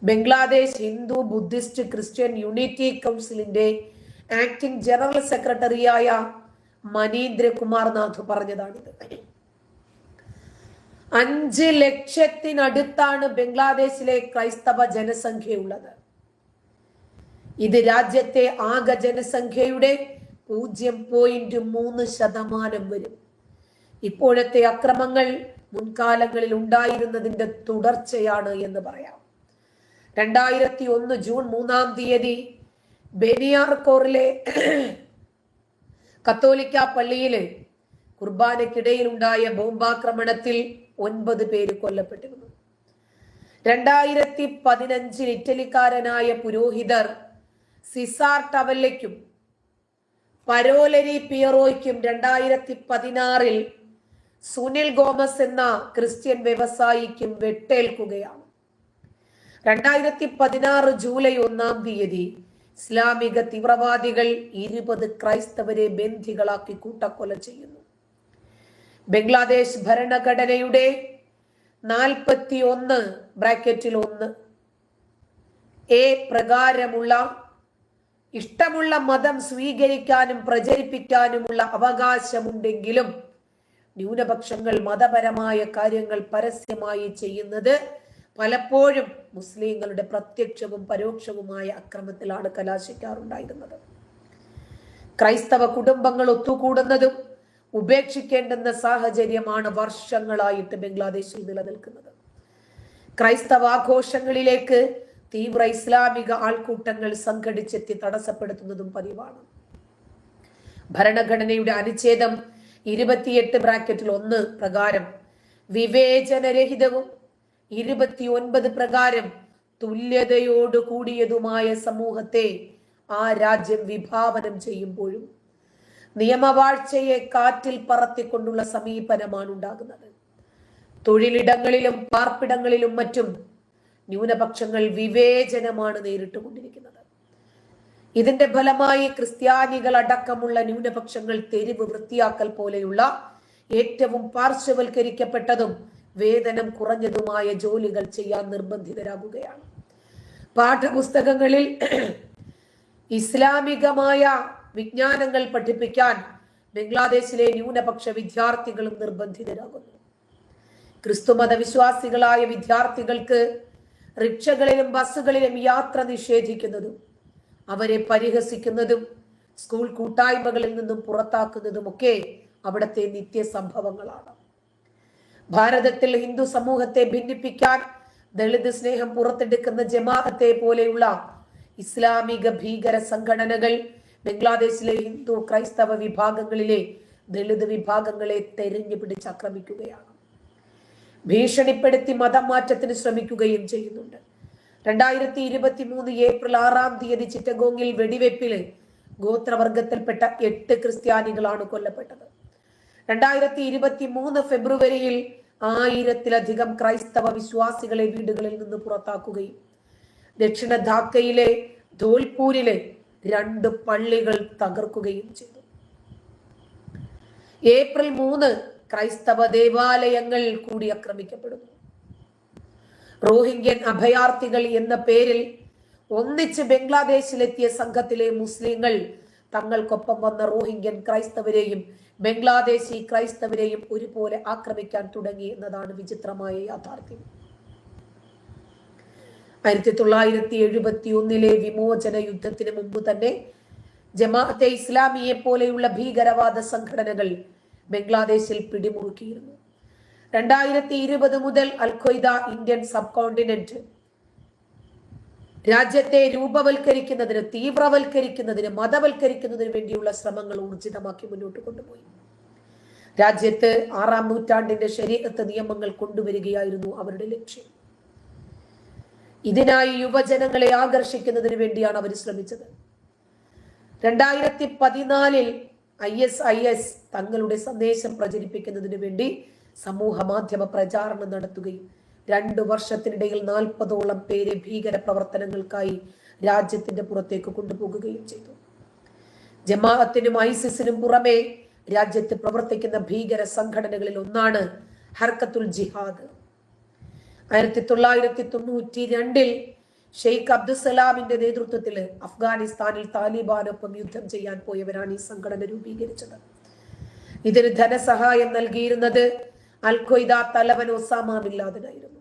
Bangladesh Hindu, Buddhist, Christian unity കൗൺസിലിന്റെ ആക്ടിംഗ് ജനറൽ സെക്രട്ടറിയായ മനീന്ദ്ര കുമാർ നാഥ് പറഞ്ഞതാണിത്. 5 ലക്ഷത്തിനടുത്താണ് ബംഗ്ലാദേശിലെ ക്രൈസ്തവ ജനസംഖ്യയുള്ളത്. ഇത് രാജ്യത്തെ ആകെ ജനസംഖ്യയുടെ 0.3% വരും. ഇപ്പോഴത്തെ അക്രമങ്ങൾ മുൻകാലങ്ങളിൽ ഉണ്ടായിരുന്നതിന്റെ തുടർച്ചയാണ് എന്ന് പറയാം. 2001 ജൂൺ 3 ബെനിയാർകോറിലെ കത്തോലിക്ക പള്ളിയില് കുർബാനയ്ക്കിടയിൽ ഉണ്ടായ ബോംബാക്രമണത്തിൽ 9 പേര് കൊല്ലപ്പെട്ടിരുന്നു. 2015 ഇറ്റലിക്കാരനായ പുരോഹിതർ സിസാർ ടവല്ലയ്ക്കും പരോലരി പിയറോയ്ക്കും 2016 സുനിൽ ഗോമസ് എന്ന ക്രിസ്ത്യൻ വ്യവസായിക്കും വെട്ടേൽക്കുകയാണ്. 2016 ജൂലൈ 1 ഇസ്ലാമിക തീവ്രവാദികൾ 20 ക്രൈസ്തവരെ ബന്ദികളാക്കി കൂട്ടക്കൊല ചെയ്യുന്നു. ബംഗ്ലാദേശ് ഭരണഘടനയുടെ 41(1) പ്രകാരമുള്ള ഇഷ്ടമുള്ള മതം സ്വീകരിക്കാനും പ്രചരിപ്പിക്കാനുമുള്ള അവകാശമുണ്ടെങ്കിലും ന്യൂനപക്ഷങ്ങൾ മതപരമായ കാര്യങ്ങൾ പരസ്യമായി ചെയ്യുന്നത് പലപ്പോഴും മുസ്ലിങ്ങളുടെ പ്രത്യക്ഷവും പരോക്ഷവുമായ അക്രമത്തിലാണ് കലാശിക്കാറുണ്ടായിരുന്നത്. ക്രൈസ്തവ കുടുംബങ്ങൾ ഒത്തുകൂടുന്നതും ഉപേക്ഷിക്കേണ്ടുന്ന സാഹചര്യമാണ് വർഷങ്ങളായിട്ട് ബംഗ്ലാദേശിൽ നിലനിൽക്കുന്നത്. ക്രൈസ്തവ ആഘോഷങ്ങളിലേക്ക് തീവ്ര ഇസ്ലാമിക ആൾക്കൂട്ടങ്ങൾ സംഘടിച്ചെത്തി തടസ്സപ്പെടുത്തുന്നതും പതിവാണ്. ഭരണഘടനയുടെ അനുച്ഛേദം 28(1) പ്രകാരം വിവേചനരഹിതവും 29 പ്രകാരം തുല്യതയോട് കൂടിയതുമായ സമൂഹത്തെ ആ രാജ്യം വിഭാവനം ചെയ്യുമ്പോഴും നിയമവാഴ്ചയെ കാറ്റിൽ പറത്തിക്കൊണ്ടുള്ള സമീപനമാണ് ഉണ്ടാകുന്നത്. തൊഴിലിടങ്ങളിലും പാർപ്പിടങ്ങളിലും മറ്റും ന്യൂനപക്ഷങ്ങൾ വിവേചനമാണ് നേരിട്ടുകൊണ്ടിരിക്കുന്നത്. ഇതിന്റെ ഫലമായി ക്രിസ്ത്യാനികൾ അടക്കമുള്ള ന്യൂനപക്ഷങ്ങൾ തെരുവ് വൃത്തിയാക്കൽ പോലെയുള്ള ഏറ്റവും പാർശ്വവൽക്കരിക്കപ്പെട്ടതും വേതനം കുറഞ്ഞതുമായ ജോലികൾ ചെയ്യാൻ നിർബന്ധിതരാകുകയാണ്. പാഠപുസ്തകങ്ങളിൽ ഇസ്ലാമികമായ വിജ്ഞാനങ്ങൾ പഠിപ്പിക്കാൻ ബംഗ്ലാദേശിലെ ന്യൂനപക്ഷ വിദ്യാർത്ഥികളും നിർബന്ധിതരാകുന്നു. ക്രിസ്തുമത വിശ്വാസികളായ വിദ്യാർത്ഥികൾക്ക് റിക്ഷകളിലും ബസ്സുകളിലും യാത്ര നിഷേധിക്കുന്നതും അവരെ പരിഹസിക്കുന്നതും സ്കൂൾ കൂട്ടായ്മകളിൽ നിന്നും പുറത്താക്കുന്നതുമൊക്കെ അവിടുത്തെ നിത്യസംഭവങ്ങളാണ്. ഭാരതത്തിൽ ഹിന്ദു സമൂഹത്തെ ഭിന്നിപ്പിക്കാൻ ദളിത് സ്നേഹം പുറത്തെടുക്കുന്ന ജമാഅത്തെ പോലെയുള്ള ഇസ്ലാമിക ഭീകര സംഘടനകൾ ബംഗ്ലാദേശിലെ ഹിന്ദു ക്രൈസ്തവ വിഭാഗങ്ങളിലെ ദളിത് വിഭാഗങ്ങളെ തെരഞ്ഞു പിടിച്ച് ആക്രമിക്കുകയാണ്. ഭീഷണിപ്പെടുത്തി മതം മാറ്റത്തിന് ശ്രമിക്കുകയും ചെയ്യുന്നുണ്ട്. 2023 ഏപ്രിൽ 6-ാം തീയതി ചിറ്റഗോങ്ങിൽ വെടിവെപ്പില് ഗോത്രവർഗത്തിൽപ്പെട്ട 8 ക്രിസ്ത്യാനികളാണ് കൊല്ലപ്പെട്ടത്. 2023 ഫെബ്രുവരിയിൽ 1000-ത്തിലധികം ക്രൈസ്തവ വിശ്വാസികളെ വീടുകളിൽ നിന്ന് പുറത്താക്കുകയും ദക്ഷിണ ധാക്കയിലെ ധോൽപൂരിലെ 2 പള്ളികൾ തകർക്കുകയും ചെയ്തു. ഏപ്രിൽ 3 ക്രൈസ്തവ ദേവാലയങ്ങൾ കൂടി ആക്രമിക്കപ്പെടുന്നു. റോഹിംഗ്യൻ അഭയാർത്ഥികൾ എന്ന പേരിൽ ഒന്നിച്ച് ബംഗ്ലാദേശിലെത്തിയ സംഘത്തിലെ മുസ്ലിങ്ങൾ തങ്ങൾക്കൊപ്പം വന്ന റോഹിംഗ്യൻ ക്രൈസ്തവരെയും ബംഗ്ലാദേശി ക്രൈസ്തവരെയും ഒരുപോലെ ആക്രമിക്കാൻ തുടങ്ങി എന്നതാണ് വിചിത്രമായ യാഥാർത്ഥ്യം. 1971 വിമോചന യുദ്ധത്തിന് മുമ്പ് തന്നെ ജമാഅത്തെ ഇസ്ലാമിയെ പോലെയുള്ള ഭീകരവാദ സംഘടനകൾ ബംഗ്ലാദേശിൽ പിടിമുറുക്കിയിരുന്നു. 2020 മുതൽ അൽ-ഖ്വയ്ദ ഇന്ത്യൻ സബ് കോണ്ടിനെന്റ് രാജ്യത്തെ രൂപവൽക്കരിക്കുന്നതിന്, തീവ്രവൽക്കരിക്കുന്നതിന്, മതവൽക്കരിക്കുന്നതിന് വേണ്ടിയുള്ള ശ്രമങ്ങൾ ഊർജിതമാക്കി മുന്നോട്ട് കൊണ്ടുപോയി. രാജ്യത്ത് 6-ാം നൂറ്റാണ്ടിന്റെ ശരീഅത്ത് നിയമങ്ങൾ കൊണ്ടുവരികയായിരുന്നു അവരുടെ ലക്ഷ്യം. ഇതിനായി യുവജനങ്ങളെ ആകർഷിക്കുന്നതിന് വേണ്ടിയാണ് അവർ ശ്രമിച്ചത്. 2014 ISIS തങ്ങളുടെ സന്ദേശം പ്രചരിപ്പിക്കുന്നതിന് വേണ്ടി സമൂഹ മാധ്യമ പ്രചാരണം നടത്തുകയും 2 വർഷത്തിനിടയിൽ 40ഓളം പേരെ ഭീകര പ്രവർത്തനങ്ങൾക്കായി രാജ്യത്തിന്റെ പുറത്തേക്ക് കൊണ്ടുപോകുകയും ചെയ്തു. ജമാഅത്തിനും ഐസിസിനും പുറമെ രാജ്യത്ത് പ്രവർത്തിക്കുന്ന ഭീകര സംഘടനകളിൽ ഒന്നാണ് ഹർക്കത്തുൽ ജിഹാദ്. 1992 ഷെയ്ഖ് അബ്ദുസലാമിന്റെ നേതൃത്വത്തിൽ അഫ്ഗാനിസ്ഥാനിൽ താലിബാനൊപ്പം യുദ്ധം ചെയ്യാൻ പോയവരാണ് ഈ സംഘടന രൂപീകരിച്ചത്. ഇതിന് ധനസഹായം നൽകിയിരുന്നത് അൽ-ഖ്വയ്ദ തലവൻ ഒസാമ ബിൻ ലാദനായിരുന്നു.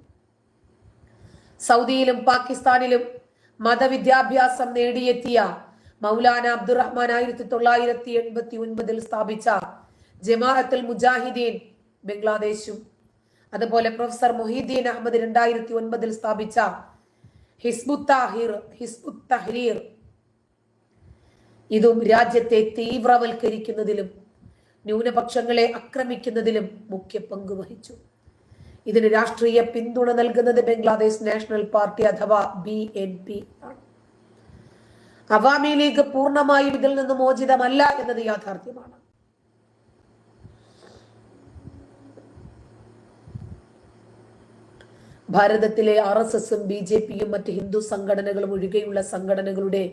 സൗദിയിലും പാകിസ്ഥാനിലും മതവിദ്യാഭ്യാസം നേടിയെത്തിയ മൗലാന അബ്ദുറഹ്മാൻ 1989 സ്ഥാപിച്ച ജമാഅത്തുൽ മുജാഹിദീൻ ബംഗ്ലാദേശും, അതുപോലെ പ്രൊഫസർ മൊഹീദ്ദീൻ അഹമ്മദ് 2009 സ്ഥാപിച്ച ഹിസ്ബുത്ത് തഹ്രീർ ഇതും രാജ്യത്തെ തീവ്രവൽക്കരിക്കുന്നതിലും ന്യൂനപക്ഷങ്ങളെ ആക്രമിക്കുന്നതിലും മുഖ്യ പങ്ക് വഹിച്ചു. ഇതിന് രാഷ്ട്രീയ പിന്തുണ നൽകുന്നത് ബംഗ്ലാദേശ് നാഷണൽ പാർട്ടി അഥവാ BNP ആണ്. അവാമി ലീഗ് പൂർണ്ണമായും ഇതിൽ നിന്ന് മോചിതമല്ല എന്നത് യാഥാർത്ഥ്യമാണ്. ഭാരതത്തിലെ RSSും BJPയും മറ്റ് ഹിന്ദു സംഘടനകളും ഒഴികെയുള്ള സംഘടനകളുടെ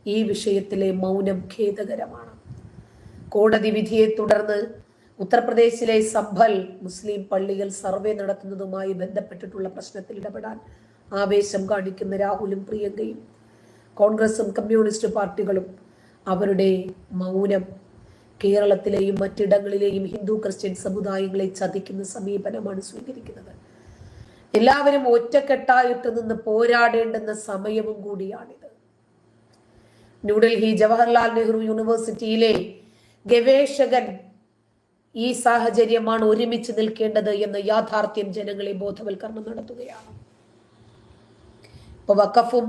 ഈ വിഷയത്തിലെ മൗനം ഖേദകരമാണ്. കോടതി വിധിയെ തുടർന്ന് ഉത്തർപ്രദേശിലെ സംഭൽ മുസ്ലിം പള്ളികൾ സർവേ നടത്തുന്നതുമായി ബന്ധപ്പെട്ടിട്ടുള്ള പ്രശ്നത്തിൽ ഇടപെടാൻ ആവേശം കാണിക്കുന്ന രാഹുലും പ്രിയങ്കയും കോൺഗ്രസും കമ്മ്യൂണിസ്റ്റ് പാർട്ടികളും അവരുടെ മൗനം കേരളത്തിലെയും മറ്റിടങ്ങളിലെയും ഹിന്ദു ക്രിസ്ത്യൻ സമുദായങ്ങളെ ചതിക്കുന്ന സമീപനമാണ് സ്വീകരിക്കുന്നത്. എല്ലാവരും ഒറ്റക്കെട്ടായിട്ട് നിന്ന് പോരാടേണ്ടുന്ന സമയവും കൂടിയാണിത്. ന്യൂഡൽഹി ജവഹർലാൽ നെഹ്റു യൂണിവേഴ്സിറ്റിയിലെ ഗവേഷകൻ ഈ സാഹചര്യമാണ് ഒരുമിച്ച് നിൽക്കേണ്ടത് എന്ന യാഥാർത്ഥ്യം ജനങ്ങളെ ബോധവൽക്കരണം നടത്തുകയാണ്. ഇപ്പൊ വഖഫും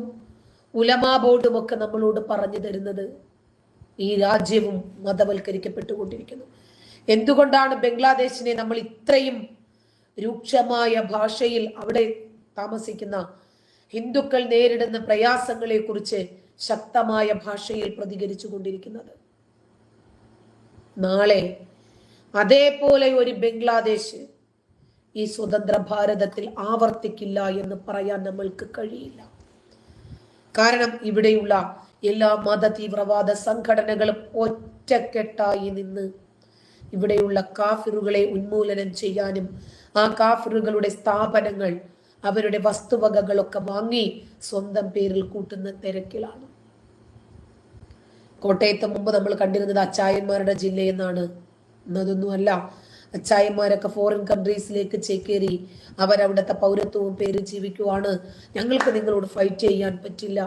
ഉലമാ ബോർഡും ഒക്കെ നമ്മളോട് പറഞ്ഞു തരുന്നത് ഈ രാജ്യവും മതവൽക്കരിക്കപ്പെട്ടുകൊണ്ടിരിക്കുന്നു. എന്തുകൊണ്ടാണ് ബംഗ്ലാദേശിനെ നമ്മൾ ഇത്രയും രൂക്ഷമായ ഭാഷയിൽ അവിടെ താമസിക്കുന്ന ഹിന്ദുക്കൾ നേരിടുന്ന പ്രയാസങ്ങളെ കുറിച്ച് ശക്തമായ ഭാഷയിൽ പ്രതികരിച്ചു കൊണ്ടിരിക്കുന്നത്. നാളെ അതേപോലെ ഒരു ബംഗ്ലാദേശ് ഈ സ്വതന്ത്ര ഭാരതത്തിൽ ആവർത്തിക്കില്ല എന്ന് പറയാൻ നമ്മൾക്ക് കഴിയില്ല. കാരണം ഇവിടെയുള്ള എല്ലാ മത തീവ്രവാദ സംഘടനകളും ഒറ്റക്കെട്ടായി നിന്ന് ഇവിടെയുള്ള കാഫിറുകളെ ഉന്മൂലനം ചെയ്യാനും ആ കാഫിറുകളുടെ സ്ഥാപനങ്ങൾ അവരുടെ വസ്തുവകകളൊക്കെ വാങ്ങി സ്വന്തം പേരിൽ കൂട്ടുന്ന തിരക്കിലാണ്. കോട്ടയത്ത് മുമ്പ് നമ്മൾ കണ്ടിരുന്നത് അച്ചായന്മാരുടെ ജില്ലയെന്നാണ്. എന്നതൊന്നുമല്ല. അച്ചായന്മാരൊക്കെ ഫോറിൻ കൺട്രീസിലേക്ക് ചേക്കേറി അവരവിടുത്തെ പൗരത്വവും പേര് ജീവിക്കുവാണ്. ഞങ്ങൾക്ക് നിങ്ങളോട് ഫൈറ്റ് ചെയ്യാൻ പറ്റില്ല,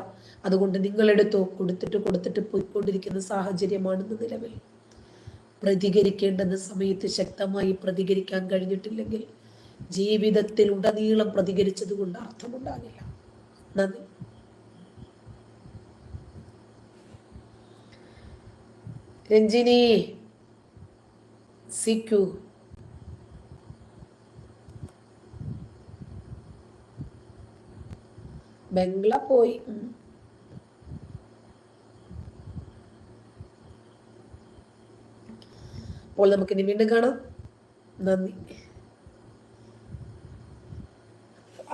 അതുകൊണ്ട് നിങ്ങളെടുത്തോ, കൊടുത്തിട്ട് പോയിക്കൊണ്ടിരിക്കുന്ന സാഹചര്യമാണെന്ന് നിലവിൽ. പ്രതികരിക്കേണ്ടുന്ന സമയത്ത് ശക്തമായി പ്രതികരിക്കാൻ കഴിഞ്ഞിട്ടില്ലെങ്കിൽ ജീവിതത്തിൽ ഉടനീളം പ്രതികരിച്ചത് കൊണ്ട് അർത്ഥമുണ്ടാകില്ല. നന്ദി. രഞ്ജിനി സിക്കു ബംഗ്ല പോയി. അപ്പോൾ നമുക്ക് ഇനി വീണ്ടും കാണാം. നന്ദി.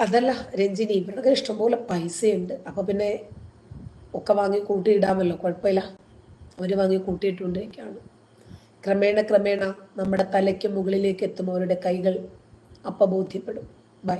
അതല്ല രഞ്ജിനി, ഇവരുടെ ഇഷ്ടംപോലെ പൈസയുണ്ട്, അപ്പൊ പിന്നെ ഒക്കെ വാങ്ങി കൂട്ടിയിടാമല്ലോ, കുഴപ്പമില്ല. അവര് വാങ്ങി കൂട്ടിയിട്ടുണ്ടൊക്കെയാണ്. ക്രമേണ നമ്മുടെ തലയ്ക്ക് മുകളിലേക്ക് എത്തും അവരുടെ കൈകൾ. അപ്പ ബോധ്യപ്പെടും. ബൈ.